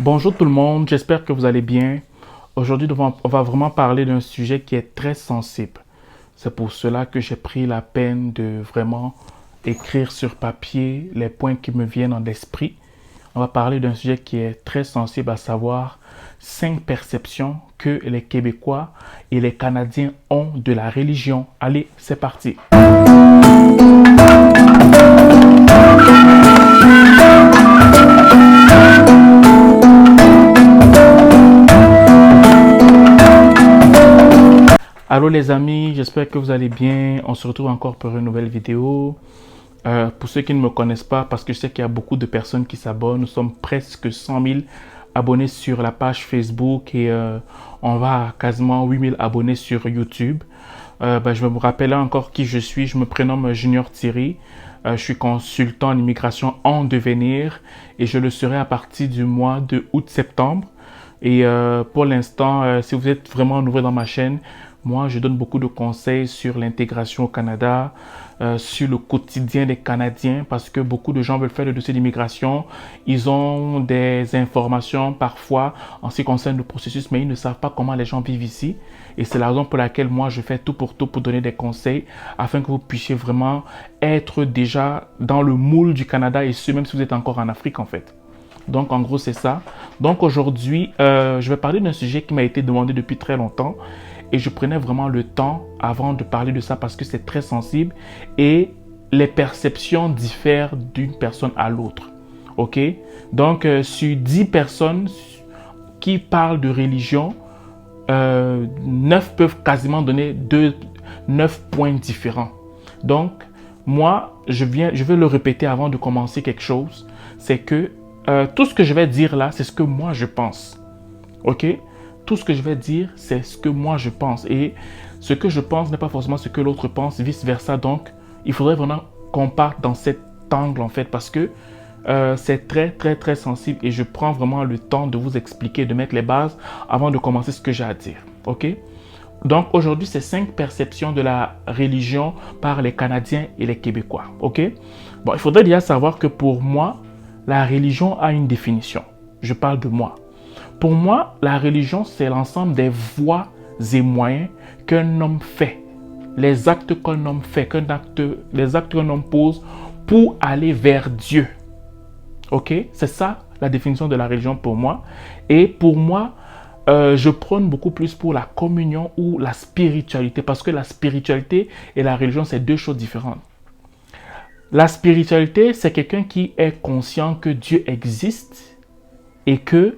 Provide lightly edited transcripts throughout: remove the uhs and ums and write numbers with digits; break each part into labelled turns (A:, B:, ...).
A: Bonjour tout le monde, j'espère que vous allez bien. Aujourd'hui, on va vraiment parler d'un sujet qui est très sensible. C'est pour cela que j'ai pris la peine de vraiment écrire sur papier les points qui me viennent en esprit. On va parler d'un sujet qui est très sensible, à savoir 5 perceptions que les Québécois et les Canadiens ont de la religion. Allez, c'est parti. Allô les amis, j'espère que vous allez bien. On se retrouve encore pour une nouvelle vidéo. Pour ceux qui ne me connaissent pas, parce que je sais qu'il y a beaucoup de personnes qui s'abonnent, nous sommes presque 100 000 abonnés sur la page Facebook et on va à quasiment 8 000 abonnés sur YouTube. Je me rappelle encore qui je suis. Je me prénomme Junior Thierry. Je suis consultant en immigration en devenir et je le serai à partir du mois de août-septembre. Et pour l'instant, si vous êtes vraiment nouveau dans ma chaîne, moi, je donne beaucoup de conseils sur l'intégration au Canada, sur le quotidien des Canadiens, parce que beaucoup de gens veulent faire le dossier d'immigration. Ils ont des informations parfois en ce qui concerne le processus, mais ils ne savent pas comment les gens vivent ici. Et c'est la raison pour laquelle moi, je fais tout pour donner des conseils afin que vous puissiez vraiment être déjà dans le moule du Canada, et ce, même si vous êtes encore en Afrique, en fait. Donc, en gros, c'est ça. Donc, aujourd'hui, je vais parler d'un sujet qui m'a été demandé depuis très longtemps. Et je prenais vraiment le temps avant de parler de ça parce que c'est très sensible et les perceptions diffèrent d'une personne à l'autre. Ok? Donc, sur 10 personnes qui parlent de religion, 9 peuvent quasiment donner 9 points différents. Donc, moi, je vais le répéter avant de commencer quelque chose. C'est que tout ce que je vais dire là, c'est ce que moi je pense. Ok? Tout ce que je vais dire, c'est ce que moi je pense. Et ce que je pense n'est pas forcément ce que l'autre pense, vice-versa. Donc, il faudrait vraiment qu'on parte dans cet angle, en fait, parce que c'est très sensible. Et je prends vraiment le temps de vous expliquer, de mettre les bases avant de commencer ce que j'ai à dire. OK? Donc, aujourd'hui, c'est 5 perceptions de la religion par les Canadiens et les Québécois. OK? Bon, il faudrait déjà savoir que pour moi, la religion a une définition. Je parle de moi. Pour moi, la religion, c'est l'ensemble des voies et moyens qu'un homme fait. Les actes qu'un homme fait, les actes qu'un homme pose pour aller vers Dieu. Ok? C'est ça la définition de la religion pour moi. Et pour moi, je prône beaucoup plus pour la communion ou la spiritualité. Parce que la spiritualité et la religion, c'est deux choses différentes. La spiritualité, c'est quelqu'un qui est conscient que Dieu existe et que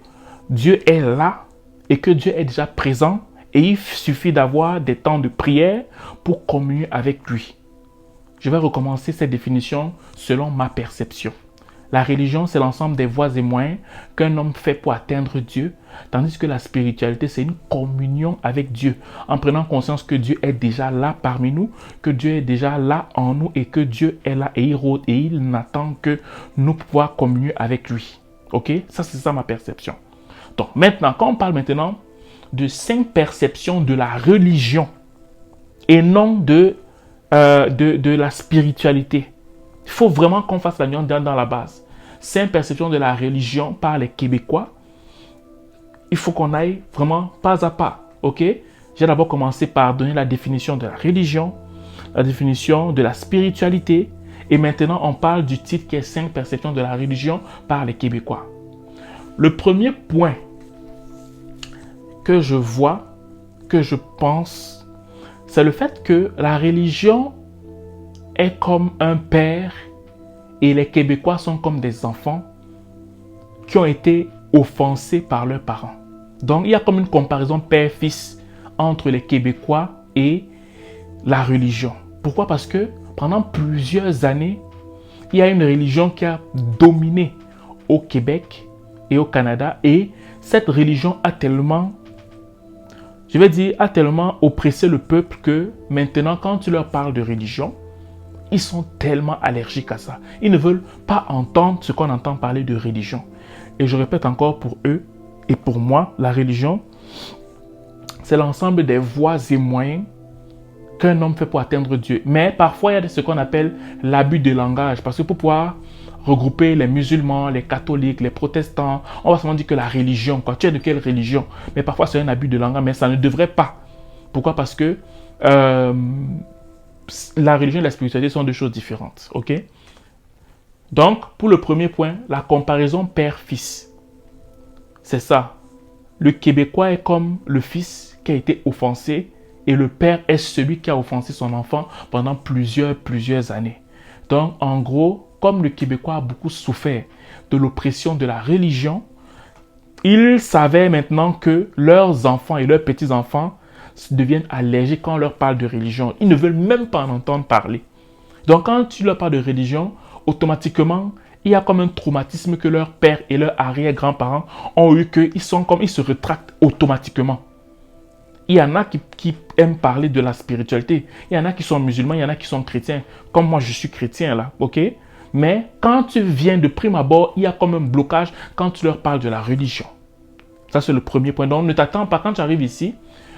A: Dieu est là et que Dieu est déjà présent et il suffit d'avoir des temps de prière pour communier avec lui. Je vais recommencer cette définition selon ma perception. La religion, c'est l'ensemble des voies et moyens qu'un homme fait pour atteindre Dieu, tandis que la spiritualité, c'est une communion avec Dieu, en prenant conscience que Dieu est déjà là parmi nous, que Dieu est déjà là en nous et que Dieu est là et il n'attend que nous pouvions communier avec lui. Ok? Ça, c'est ça ma perception. Donc maintenant, quand on parle maintenant de 5 perceptions de la religion et non de la spiritualité, il faut vraiment qu'on fasse la nuance dans la base. 5 perceptions de la religion par les Québécois, il faut qu'on aille vraiment pas à pas. Ok? J'ai d'abord commencé par donner la définition de la religion, la définition de la spiritualité, et maintenant on parle du titre qui est 5 perceptions de la religion par les Québécois. Le premier point que je vois, que je pense, c'est le fait que la religion est comme un père et les Québécois sont comme des enfants qui ont été offensés par leurs parents. Donc, il y a comme une comparaison père-fils entre les Québécois et la religion. Pourquoi? Parce que pendant plusieurs années, il y a une religion qui a dominé au Québec et au Canada, et cette religion a tellement oppressé le peuple que maintenant, quand tu leur parles de religion, ils sont tellement allergiques à ça. Ils ne veulent pas entendre ce qu'on entend parler de religion. Et je répète encore, pour eux et pour moi, la religion, c'est l'ensemble des voies et moyens qu'un homme fait pour atteindre Dieu. Mais parfois, il y a ce qu'on appelle l'abus de langage. Parce que pour pouvoir regrouper les musulmans, les catholiques, les protestants. On va seulement dire que la religion, quoi. Tu es de quelle religion? Mais parfois, c'est un abus de langage, mais ça ne devrait pas. Pourquoi? Parce que la religion et la spiritualité sont deux choses différentes. Ok? Donc, pour le premier point, la comparaison père-fils. C'est ça. Le Québécois est comme le fils qui a été offensé et le père est celui qui a offensé son enfant pendant plusieurs années. Donc, en gros, comme le Québécois a beaucoup souffert de l'oppression de la religion, ils savaient maintenant que leurs enfants et leurs petits-enfants deviennent allergiques quand on leur parle de religion. Ils ne veulent même pas en entendre parler. Donc, quand tu leur parles de religion, automatiquement, il y a comme un traumatisme que leur père et leurs arrière-grands-parents ont eu, qu'ils se rétractent automatiquement. Il y en a qui aiment parler de la spiritualité. Il y en a qui sont musulmans, il y en a qui sont chrétiens. Comme moi, je suis chrétien là, ok? Mais quand tu viens de prime abord, il y a comme un blocage quand tu leur parles de la religion. Ça, c'est le premier point. Donc, ne t'attends pas quand tu arrives ici.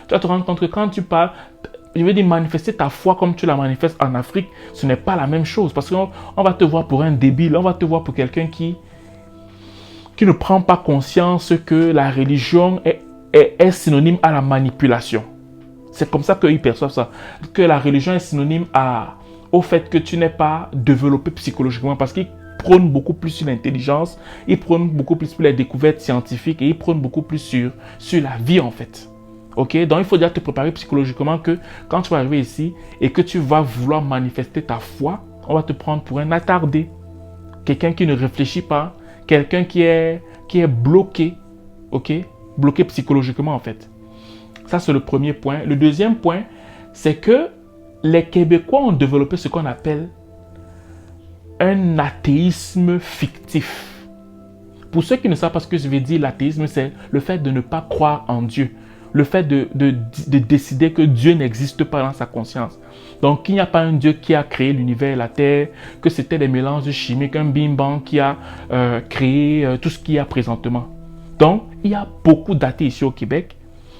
A: Tu vas te rendre compte que quand tu parles, je veux dire, manifester ta foi comme tu la manifestes en Afrique, ce n'est pas la même chose. Parce qu'on va te voir pour un débile, on va te voir pour quelqu'un qui ne prend pas conscience que la religion est synonyme à la manipulation. C'est comme ça qu'ils perçoivent ça. Que la religion est synonyme au fait que tu n'es pas développé psychologiquement, parce qu'ils prônent beaucoup plus sur l'intelligence, ils prônent beaucoup plus sur les découvertes scientifiques et ils prônent beaucoup plus sur la vie en fait. Ok, donc il faut déjà te préparer psychologiquement que quand tu vas arriver ici et que tu vas vouloir manifester ta foi, on va te prendre pour un attardé. Quelqu'un qui ne réfléchit pas, quelqu'un qui est bloqué, ok, bloqué psychologiquement en fait. Ça c'est le premier point. Le deuxième point, c'est que les Québécois ont développé ce qu'on appelle un athéisme fictif. Pour ceux qui ne savent pas ce que je veux dire, l'athéisme, c'est le fait de ne pas croire en Dieu. Le fait de décider que Dieu n'existe pas dans sa conscience. Donc, qu'il n'y a pas un Dieu qui a créé l'univers et la terre, que c'était des mélanges chimiques, un bim-bang qui a créé tout ce qu'il y a présentement. Donc, il y a beaucoup d'athées ici au Québec.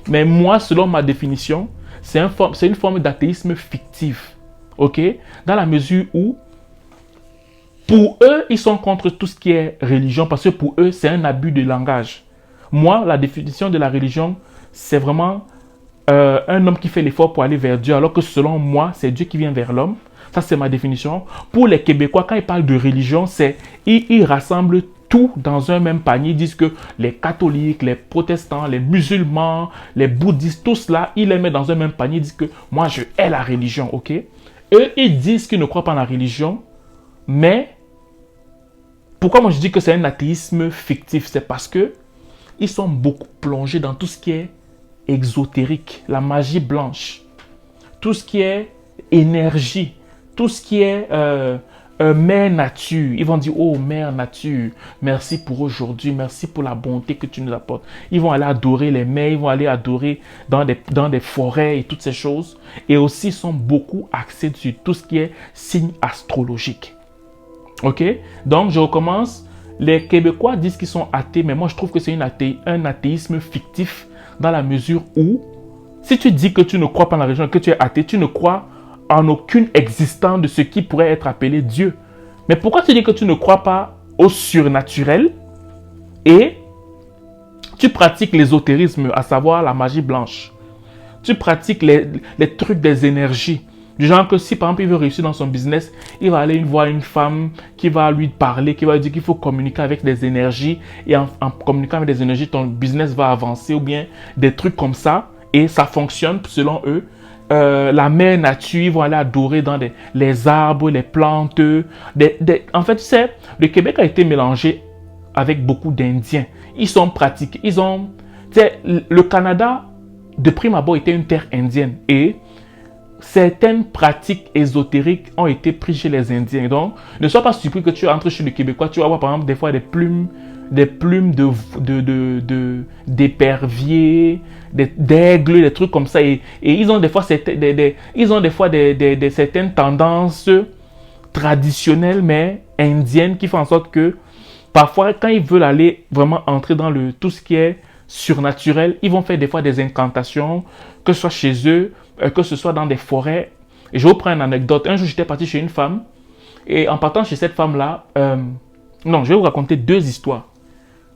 A: Mais moi, selon ma définition, c'est une forme d'athéisme fictif. Ok? Dans la mesure où, pour eux, ils sont contre tout ce qui est religion, parce que pour eux, c'est un abus de langage. Moi, la définition de la religion, c'est vraiment un homme qui fait l'effort pour aller vers Dieu, alors que selon moi, c'est Dieu qui vient vers l'homme. Ça, c'est ma définition. Pour les Québécois, quand ils parlent de religion, ils rassemblent tout dans un même panier. Ils disent que les catholiques, les protestants, les musulmans, les bouddhistes, tout cela, ils les mettent dans un même panier. Ils disent que moi, je hais la religion, ok? Eux, ils disent qu'ils ne croient pas en la religion, mais pourquoi moi je dis que c'est un athéisme fictif? C'est parce que ils sont beaucoup plongés dans tout ce qui est exotérique, la magie blanche, tout ce qui est énergie, tout ce qui est mère nature. Ils vont dire, oh mère nature, merci pour aujourd'hui, merci pour la bonté que tu nous apportes. Ils vont aller adorer les mers, ils vont aller adorer dans des forêts et toutes ces choses. Et aussi, ils sont beaucoup axés sur tout ce qui est signe astrologique. Ok? Donc, je recommence. Les Québécois disent qu'ils sont athées, mais moi, je trouve que c'est un athéisme fictif dans la mesure où, si tu dis que tu ne crois pas en la religion, que tu es athée, tu ne crois en aucune existence de ce qui pourrait être appelé Dieu. Mais pourquoi tu dis que tu ne crois pas au surnaturel et tu pratiques l'ésotérisme, à savoir la magie blanche? Tu pratiques les trucs des énergies. Du genre que si par exemple il veut réussir dans son business, il va aller voir une femme qui va lui parler, qui va lui dire qu'il faut communiquer avec des énergies et en communiquant avec des énergies, ton business va avancer ou bien des trucs comme ça et ça fonctionne selon eux. La mère nature, ils vont aller adorer dans les arbres, les plantes. En fait, tu sais, le Québec a été mélangé avec beaucoup d'Indiens. Ils sont pratiqués, tu sais, le Canada de prime abord était une terre indienne et certaines pratiques ésotériques ont été prises chez les Indiens. Donc, ne sois pas surpris que tu entres chez le Québécois, tu vas voir par exemple des fois des plumes d'éperviers, d'aigles, des trucs comme ça. Et ils ont des fois certaines tendances traditionnelles mais indiennes qui font en sorte que parfois quand ils veulent aller vraiment entrer dans tout ce qui est surnaturel, ils vont faire des fois des incantations, que ce soit chez eux, que ce soit dans des forêts. Et je vous prends une anecdote. Un jour, j'étais parti chez une femme et en partant chez cette femme-là, Non, je vais vous raconter deux histoires.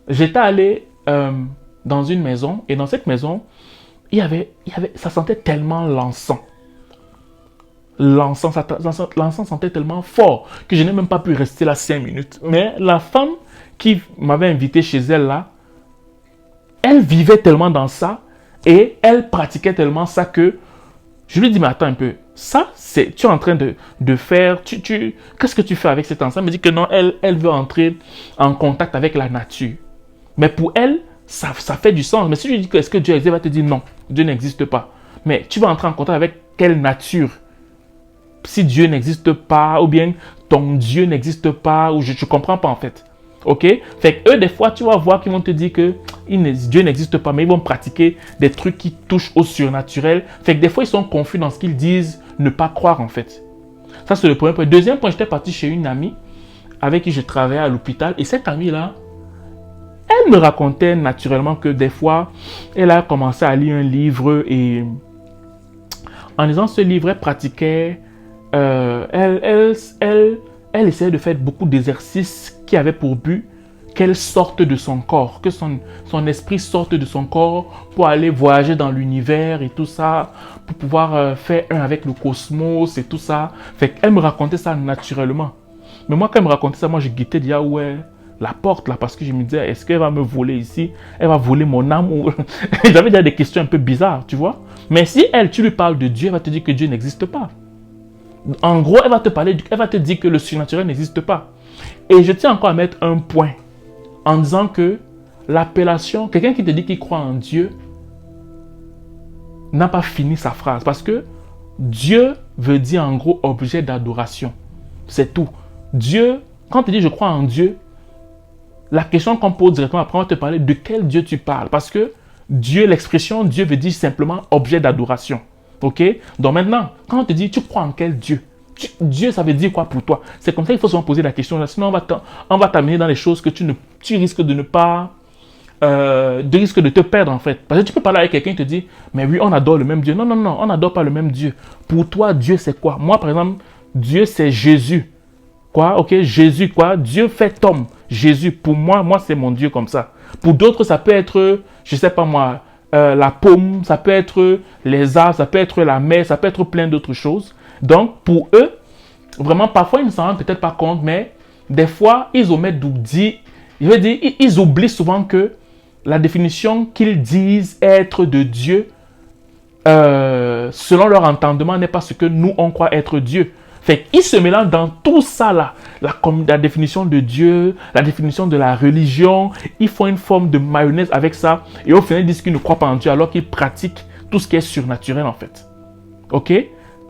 A: J'étais allé dans une maison et dans cette maison, ça sentait tellement l'encens. L'encens sentait tellement fort que je n'ai même pas pu rester là 5 minutes. Mais la femme qui m'avait invité chez elle là, elle vivait tellement dans ça et elle pratiquait tellement ça que je lui dis, mais attends un peu, ça, tu es en train de faire, qu'est-ce que tu fais avec cet encens? Elle me dit que non, elle veut entrer en contact avec la nature. Mais pour elle, ça fait du sens. Mais si je lui dis, est-ce que Dieu existe, elle va te dire non, Dieu n'existe pas. Mais tu vas entrer en contact avec quelle nature? Si Dieu n'existe pas, ou bien ton Dieu n'existe pas, ou je ne comprends pas en fait. Ok? Fait que eux, des fois, tu vas voir qu'ils vont te dire que Dieu n'existe pas, mais ils vont pratiquer des trucs qui touchent au surnaturel. Fait que des fois, ils sont confus dans ce qu'ils disent ne pas croire en fait. Ça, c'est le premier point. Deuxième point, j'étais parti chez une amie avec qui je travaillais à l'hôpital. Et cette amie-là, elle me racontait naturellement que des fois, elle a commencé à lire un livre et en lisant ce livre, elle pratiquait, elle essayait de faire beaucoup d'exercices qui avaient pour but qu'elle sorte de son corps, que son esprit sorte de son corps pour aller voyager dans l'univers et tout ça, pour pouvoir faire un avec le cosmos et tout ça. Fait qu'elle me racontait ça naturellement. Mais moi, quand elle me racontait ça, moi, je guettais déjà où est la porte là, parce que je me disais, est-ce qu'elle va me voler ici? Elle va voler mon âme? Ou... J'avais déjà des questions un peu bizarres, tu vois. Mais si tu lui parles de Dieu, elle va te dire que Dieu n'existe pas. En gros, elle va te dire que le surnaturel n'existe pas. Et je tiens encore à mettre un point en disant que l'appellation, quelqu'un qui te dit qu'il croit en Dieu n'a pas fini sa phrase. Parce que Dieu veut dire en gros objet d'adoration. C'est tout. Dieu, quand tu dis je crois en Dieu, la question qu'on pose directement après, on va te parler de quel Dieu tu parles. Parce que Dieu, l'expression Dieu veut dire simplement objet d'adoration. Ok? Donc maintenant, quand on te dit tu crois en quel Dieu? Dieu, ça veut dire quoi pour toi? C'est comme ça qu'il faut se poser la question. Sinon, on va t'amener dans les choses que tu risques de ne pas... risques de te perdre en fait. Parce que tu peux parler avec quelqu'un qui te dit, mais oui, on adore le même Dieu. Non, non, non, on n'adore pas le même Dieu. Pour toi, Dieu, c'est quoi? Moi, par exemple, Dieu, c'est Jésus. Quoi? Ok, Jésus, quoi? Dieu fait homme. Jésus, pour moi, c'est mon Dieu comme ça. Pour d'autres, ça peut être, je sais pas moi, la pomme, ça peut être les arbres, ça peut être la mer, ça peut être plein d'autres choses. Donc, pour eux, vraiment, parfois, ils ne s'en rendent peut-être pas compte, mais des fois, ils omettent d'oublier. Je veux dire, ils oublient souvent que la définition qu'ils disent être de Dieu, selon leur entendement, n'est pas ce que nous, on croit être Dieu. Fait qu'ils se mélangent dans tout ça là, la définition de Dieu, la définition de la religion, ils font une forme de mayonnaise avec ça, et au final ils disent qu'ils ne croient pas en Dieu alors qu'ils pratiquent tout ce qui est surnaturel en fait. Ok?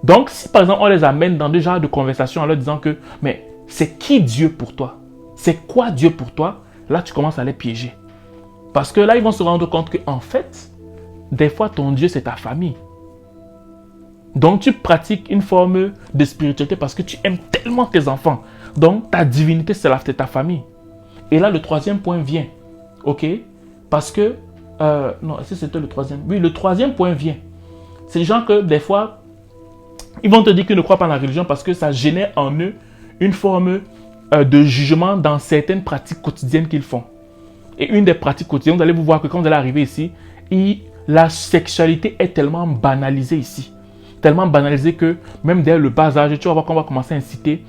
A: Donc si par exemple on les amène dans des genres de conversation en leur disant que, mais c'est qui Dieu pour toi? C'est quoi Dieu pour toi? Là tu commences à les piéger. Parce que là ils vont se rendre compte que en fait, des fois ton Dieu c'est ta famille. Donc, tu pratiques une forme de spiritualité parce que tu aimes tellement tes enfants. Donc, ta divinité, c'est ta famille. Et là, le troisième point vient. OK? Parce que... non, est-ce que c'était le troisième? Oui, le troisième point vient. C'est les gens que, des fois, ils vont te dire qu'ils ne croient pas en la religion parce que ça génère en eux une forme de jugement dans certaines pratiques quotidiennes qu'ils font. Et une des pratiques quotidiennes, vous allez vous voir que quand vous allez arriver ici, la sexualité est tellement banalisée ici. Tellement banalisé que même dès le bas âge, tu vas voir qu'on va commencer à inciter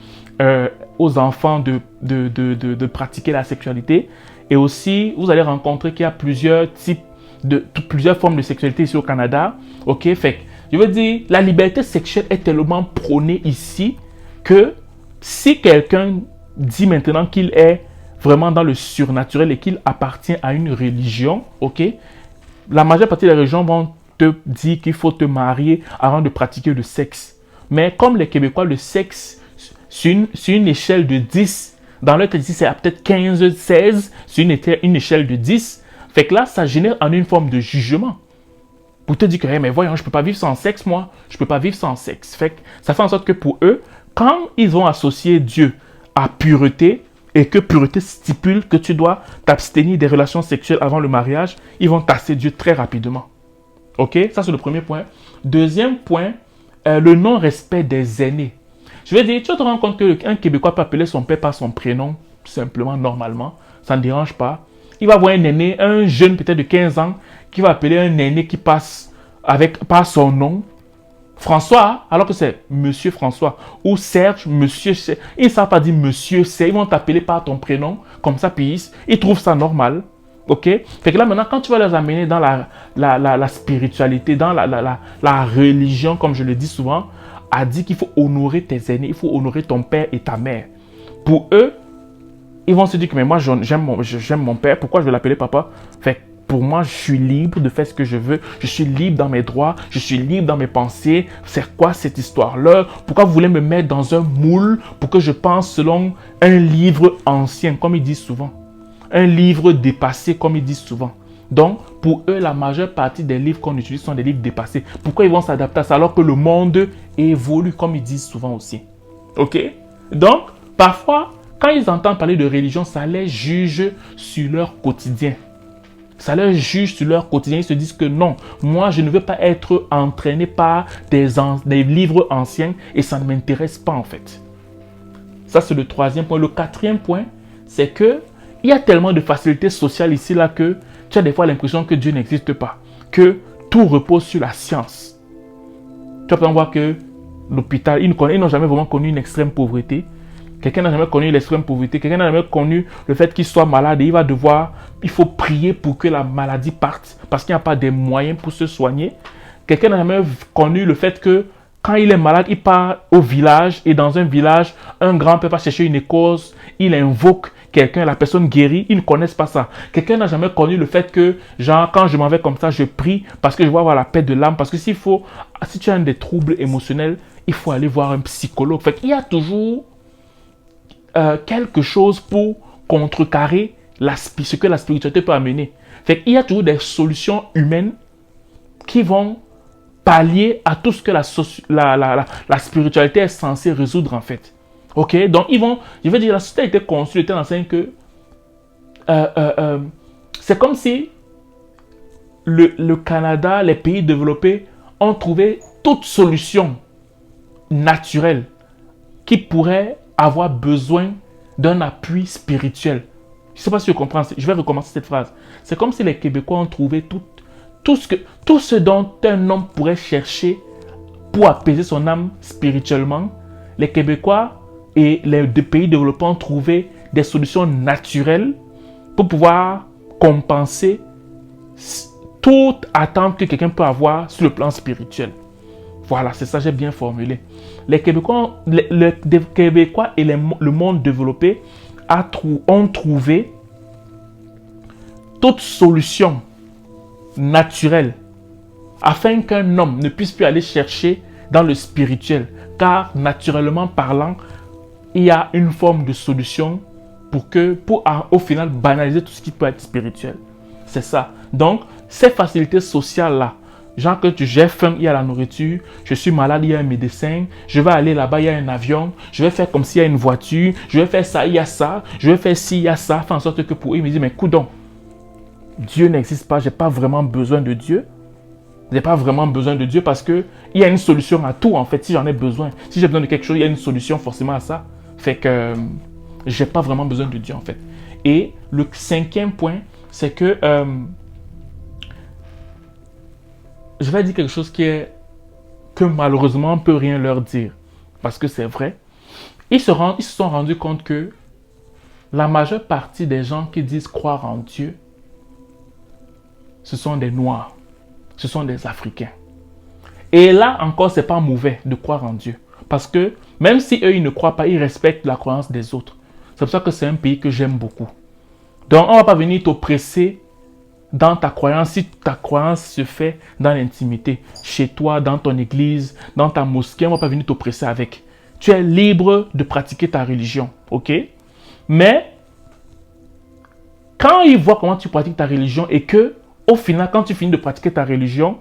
A: aux enfants de pratiquer la sexualité. Et aussi, vous allez rencontrer qu'il y a plusieurs formes de sexualité ici au Canada. Ok, fait que, je veux dire, la liberté sexuelle est tellement prônée ici que si quelqu'un dit maintenant qu'il est vraiment dans le surnaturel et qu'il appartient à une religion, ok, la majeure partie des religions vont te dit qu'il faut te marier avant de pratiquer le sexe. Mais comme les Québécois, le sexe, sur une échelle de 10, dans leur tête ici, c'est peut-être 15, 16, sur une échelle de 10. Fait que là, ça génère en une forme de jugement. Pour te dire que, hey, mais voyons, je ne peux pas vivre sans sexe, moi. Je ne peux pas vivre sans sexe. Fait que ça fait en sorte que pour eux, quand ils vont associer Dieu à pureté, et que pureté stipule que tu dois t'abstenir des relations sexuelles avant le mariage, ils vont tasser Dieu très rapidement. Ok, ça c'est le premier point. Deuxième point, le non-respect des aînés. Je veux dire, tu te rends compte qu'un Québécois peut appeler son père par son prénom. simplement, normalement. Ça ne dérange pas. Il va voir un aîné, un jeune peut-être de 15 ans, qui va appeler un aîné qui passe par son nom. François, alors que c'est Monsieur François. Ou Serge, Monsieur Serge. Ils ne savent pas dire Monsieur Serge. Ils vont t'appeler par ton prénom. Comme ça, puis ils trouvent ça normal. Ok? Fait que là, maintenant, quand tu vas les amener dans la spiritualité, dans la religion, comme je le dis souvent, a dit qu'il faut honorer tes aînés, il faut honorer ton père et ta mère. Pour eux, ils vont se dire que mais moi, j'aime mon père, pourquoi je vais l'appeler papa? Fait que pour moi, je suis libre de faire ce que je veux, je suis libre dans mes droits, je suis libre dans mes pensées. C'est quoi cette histoire-là? Pourquoi vous voulez me mettre dans un moule pour que je pense selon un livre ancien, comme ils disent souvent? Un livre dépassé, comme ils disent souvent. Donc, pour eux, la majeure partie des livres qu'on utilise sont des livres dépassés. Pourquoi ils vont s'adapter à ça alors que le monde évolue, comme ils disent souvent aussi? Ok? Donc, parfois, quand ils entendent parler de religion, ça les juge sur leur quotidien. Ça leur juge sur leur quotidien. Ils se disent que non, moi, je ne veux pas être entraîné par des livres anciens et ça ne m'intéresse pas en fait. Ça, c'est le troisième point. Le quatrième point, c'est que il y a tellement de facilités sociales ici là que tu as des fois l'impression que Dieu n'existe pas, que tout repose sur la science. Tu vas voir que l'hôpital, ils n'ont jamais vraiment connu une extrême pauvreté. Quelqu'un n'a jamais connu l'extrême pauvreté. Quelqu'un n'a jamais connu le fait qu'il soit malade et il faut prier pour que la maladie parte parce qu'il n'y a pas de moyens pour se soigner. Quelqu'un n'a jamais connu le fait que quand il est malade, il part au village et dans un village, un grand-père va chercher une écorce, il invoque quelqu'un, la personne guérit, ils ne connaissent pas ça. Quelqu'un n'a jamais connu le fait que, genre, quand je m'en vais comme ça, je prie parce que je veux avoir la paix de l'âme. Parce que si tu as des troubles émotionnels, il faut aller voir un psychologue. Fait qu'il y a toujours quelque chose pour contrecarrer ce que la spiritualité peut amener. Fait qu'il y a toujours des solutions humaines qui vont pallier à tout ce que la spiritualité est censée résoudre en fait. Ok, donc je veux dire, la société a été construite dans le sens que c'est comme si le Canada, les pays développés ont trouvé toute solution naturelle qui pourrait avoir besoin d'un appui spirituel. Je ne sais pas si tu comprends, je vais recommencer cette phrase. C'est comme si les Québécois ont trouvé tout ce dont un homme pourrait chercher pour apaiser son âme spirituellement. Les Québécois et les pays développés ont trouvé des solutions naturelles pour pouvoir compenser toute attente que quelqu'un peut avoir sur le plan spirituel. Voilà, c'est ça, j'ai bien formulé. Les Québécois et le monde développé ont trouvé toute solution naturelle afin qu'un homme ne puisse plus aller chercher dans le spirituel. Car naturellement parlant, il y a une forme de solution pour au final banaliser tout ce qui peut être spirituel. C'est ça. Donc, ces facilités sociales-là, genre que j'ai faim, il y a la nourriture, je suis malade, il y a un médecin, je vais aller là-bas, il y a un avion, je vais faire comme s'il y a une voiture, je vais faire ça, il y a ça, je vais faire ci, il y a ça, faire en sorte que pour eux, ils me disent, mais coudonc, Dieu n'existe pas, je n'ai pas vraiment besoin de Dieu. Je n'ai pas vraiment besoin de Dieu parce qu'il y a une solution à tout en fait, si j'en ai besoin. Si j'ai besoin de quelque chose, il y a une solution forcément à ça. Fait que je n'ai pas vraiment besoin de Dieu en fait. Et le cinquième point, c'est que je vais dire quelque chose que malheureusement on ne peut rien leur dire. Parce que c'est vrai. Ils se sont rendus compte que la majeure partie des gens qui disent croire en Dieu, ce sont des Noirs. Ce sont des Africains. Et là encore, c'est pas mauvais de croire en Dieu. Parce que même si eux, ils ne croient pas, ils respectent la croyance des autres. C'est pour ça que c'est un pays que j'aime beaucoup. Donc, on ne va pas venir t'oppresser dans ta croyance si ta croyance se fait dans l'intimité. Chez toi, dans ton église, dans ta mosquée, on ne va pas venir t'oppresser avec. Tu es libre de pratiquer ta religion. Ok? Mais, quand ils voient comment tu pratiques ta religion et que au final, quand tu finis de pratiquer ta religion,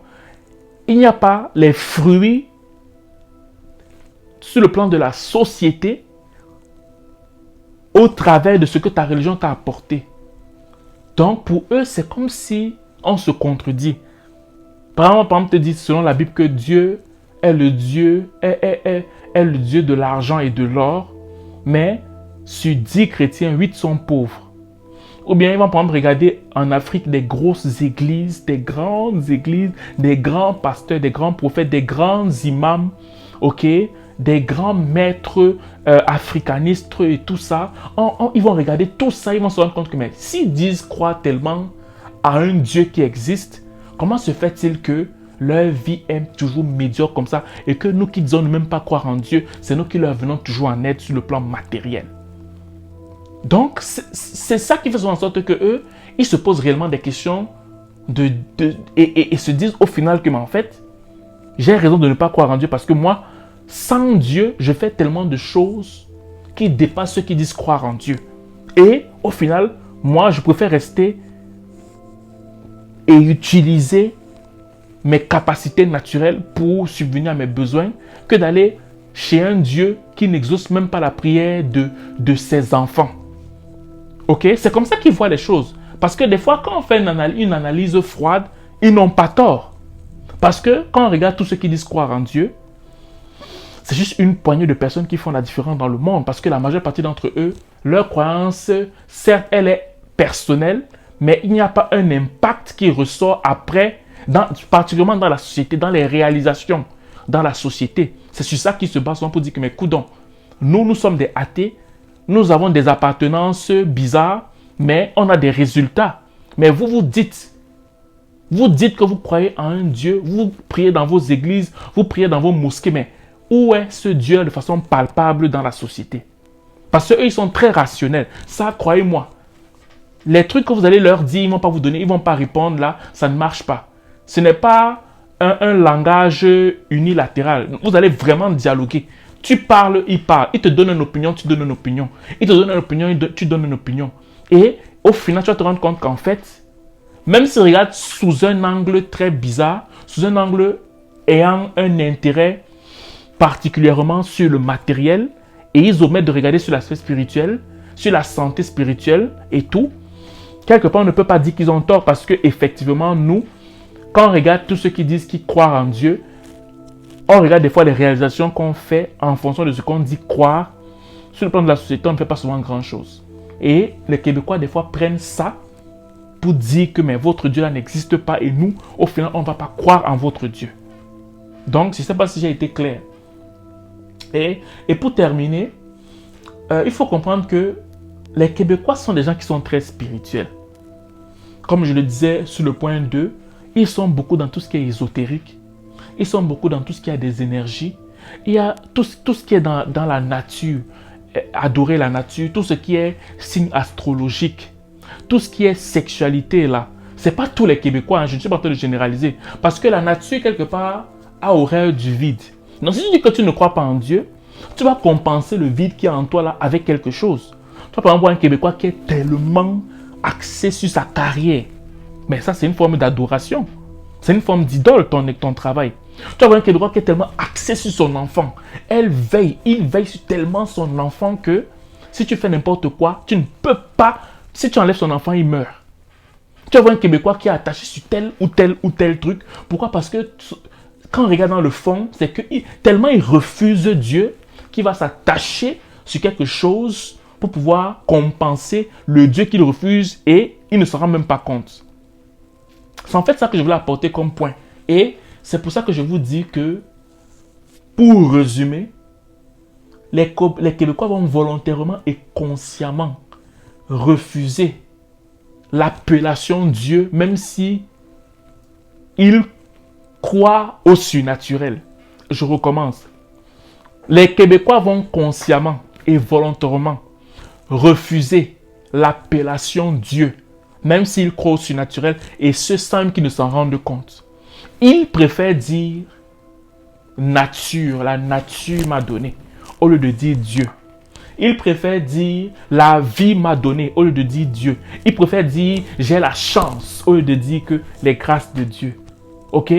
A: il n'y a pas les fruits sur le plan de la société au travers de ce que ta religion t'a apporté. Donc, pour eux, c'est comme si on se contredit. Par exemple, te dit selon la Bible que Dieu est le Dieu, est le Dieu de l'argent et de l'or, mais sur 10 chrétiens, 8 sont pauvres. Ou bien ils vont par exemple regarder en Afrique des grosses églises, des grandes églises, des grands pasteurs, des grands prophètes, des grands imams, ok, des grands maîtres africanistes et tout ça. Ils vont regarder tout ça, ils vont se rendre compte que mais s'ils disent croire tellement à un Dieu qui existe, comment se fait-il que leur vie est toujours médiocre comme ça et que nous qui disons ne même pas croire en Dieu, c'est nous qui leur venons toujours en aide sur le plan matériel. Donc, c'est ça qui fait en sorte que eux, ils se posent réellement des questions et se disent au final que, mais en fait, j'ai raison de ne pas croire en Dieu parce que moi, sans Dieu, je fais tellement de choses qui dépassent ceux qui disent croire en Dieu. Et au final, moi, je préfère rester et utiliser mes capacités naturelles pour subvenir à mes besoins que d'aller chez un Dieu qui n'exauce même pas la prière de ses enfants. Ok, c'est comme ça qu'ils voient les choses. Parce que des fois, quand on fait une analyse froide, ils n'ont pas tort. Parce que quand on regarde tous ceux qui disent croire en Dieu, c'est juste une poignée de personnes qui font la différence dans le monde. Parce que la majeure partie d'entre eux, leur croyance, certes, elle est personnelle, mais il n'y a pas un impact qui ressort après, particulièrement dans la société, dans les réalisations dans la société. C'est sur ça qu'ils se basent pour dire que, mais coudons, nous sommes des athées, nous avons des appartenances bizarres, mais on a des résultats. Mais vous dites que vous croyez en un Dieu, vous priez dans vos églises, vous priez dans vos mosquées, mais où est ce Dieu de façon palpable dans la société? Parce qu'eux, ils sont très rationnels. Ça, croyez-moi, les trucs que vous allez leur dire, ils ne vont pas vous donner, ils ne vont pas répondre là, ça ne marche pas. Ce n'est pas un langage unilatéral. Vous allez vraiment dialoguer. Tu parles, il parle. Il te donne une opinion, tu donnes une opinion. Il te donne une opinion, tu donnes une opinion. Et au final, tu vas te rendre compte qu'en fait, même si tu regardes sous un angle très bizarre, sous un angle ayant un intérêt particulièrement sur le matériel, et ils omettent de regarder sur l'aspect spirituel, sur la santé spirituelle et tout, quelque part, on ne peut pas dire qu'ils ont tort parce que effectivement, nous, quand on regarde tous ceux qui disent qu'ils croient en Dieu, on regarde des fois les réalisations qu'on fait en fonction de ce qu'on dit croire. Sur le plan de la société, on ne fait pas souvent grand-chose. Et les Québécois, des fois, prennent ça pour dire que mais votre Dieu là n'existe pas et nous, au final, on ne va pas croire en votre Dieu. Donc, je ne sais pas si j'ai été clair. Et pour terminer, il faut comprendre que les Québécois sont des gens qui sont très spirituels. Comme je le disais sur le point 2, ils sont beaucoup dans tout ce qui est ésotérique. Ils sont beaucoup dans tout ce qui a des énergies. Il y a tout ce qui est dans la nature, adorer la nature, tout ce qui est signe astrologique, tout ce qui est sexualité là. Ce n'est pas tous les Québécois, hein, je ne suis pas en train de généraliser. Parce que la nature, quelque part, a horreur du vide. Donc si tu dis que tu ne crois pas en Dieu, tu vas compenser le vide qui est en toi là avec quelque chose. Tu vas par exemple voir un Québécois qui est tellement axé sur sa carrière. Mais ça, c'est une forme d'adoration. C'est une forme d'idole, ton travail. Tu vas voir un Québécois qui est tellement axé sur son enfant. Il veille sur tellement son enfant que si tu fais n'importe quoi, tu ne peux pas. Si tu enlèves son enfant, il meurt. Tu vas voir un Québécois qui est attaché sur tel ou tel truc. Pourquoi? Parce que quand on regarde dans le fond, c'est que tellement il refuse Dieu qu'il va s'attacher sur quelque chose pour pouvoir compenser le Dieu qu'il refuse et il ne s'en rend même pas compte. C'est en fait ça que je voulais apporter comme point. Et c'est pour ça que je vous dis que, pour résumer, les Québécois vont volontairement et consciemment refuser l'appellation Dieu, même si ils croient au surnaturel. Je recommence. Les Québécois vont consciemment et volontairement refuser l'appellation Dieu, même s'ils croient au surnaturel, et ce sans qu'ils ne s'en rendent compte. Ils préfèrent dire nature, la nature m'a donné, au lieu de dire Dieu. Ils préfèrent dire la vie m'a donné, au lieu de dire Dieu. Ils préfèrent dire j'ai la chance, au lieu de dire que les grâces de Dieu. Ok?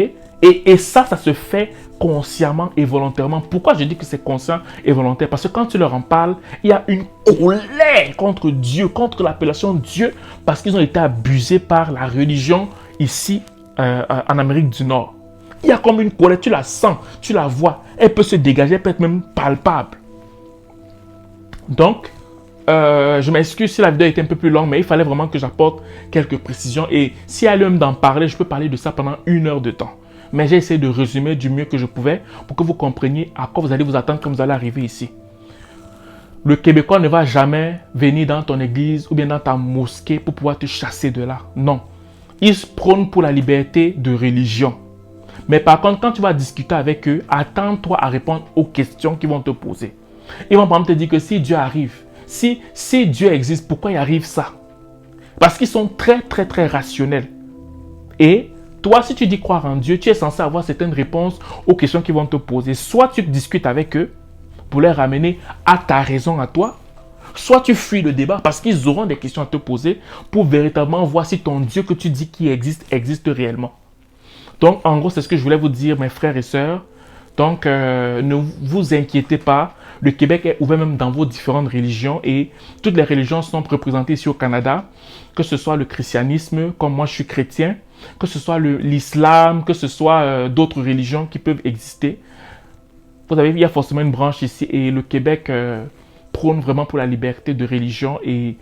A: Et ça se fait consciemment et volontairement. Pourquoi je dis que c'est conscient et volontaire? Parce que quand tu leur en parles, il y a une colère contre Dieu, contre l'appellation Dieu, parce qu'ils ont été abusés par la religion ici en Amérique du Nord. Il y a comme une colère, tu la sens, tu la vois. Elle peut se dégager, elle peut être même palpable. Donc, je m'excuse si la vidéo était un peu plus longue, mais il fallait vraiment que j'apporte quelques précisions. Et si elle aime d'en parler, je peux parler de ça pendant 1 heure de temps. Mais j'ai essayé de résumer du mieux que je pouvais pour que vous compreniez à quoi vous allez vous attendre quand vous allez arriver ici. Le Québécois ne va jamais venir dans ton église ou bien dans ta mosquée pour pouvoir te chasser de là. Non. Ils prônent pour la liberté de religion. Mais par contre, quand tu vas discuter avec eux, attends-toi à répondre aux questions qu'ils vont te poser. Ils vont par exemple te dire que si Dieu arrive, si Dieu existe, pourquoi il arrive ça? Parce qu'ils sont très, très, très rationnels. Et toi, si tu dis croire en Dieu, tu es censé avoir certaines réponses aux questions qu'ils vont te poser. Soit tu discutes avec eux pour les ramener à ta raison à toi, soit tu fuis le débat parce qu'ils auront des questions à te poser pour véritablement voir si ton Dieu que tu dis qui existe réellement. Donc, en gros, c'est ce que je voulais vous dire, mes frères et sœurs. Donc, ne vous inquiétez pas. Le Québec est ouvert même dans vos différentes religions et toutes les religions sont représentées ici au Canada, que ce soit le christianisme, comme moi je suis chrétien, que ce soit l'islam, que ce soit d'autres religions qui peuvent exister. Vous savez, il y a forcément une branche ici et le Québec prône vraiment pour la liberté de religion et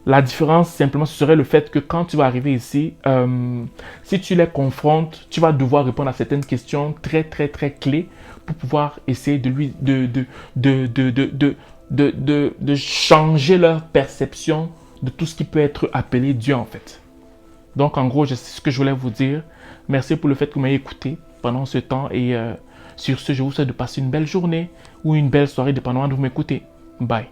A: la différence simplement ce serait le fait que quand tu vas arriver ici, si tu les confrontes, tu vas devoir répondre à certaines questions très très très clés pour pouvoir essayer de changer leur perception de tout ce qui peut être appelé Dieu en fait. Donc en gros, c'est ce que je voulais vous dire. Merci pour le fait que vous m'ayez écouté pendant ce temps et sur ce, je vous souhaite de passer une belle journée ou une belle soirée dépendamment de vous m'écouter. Bye.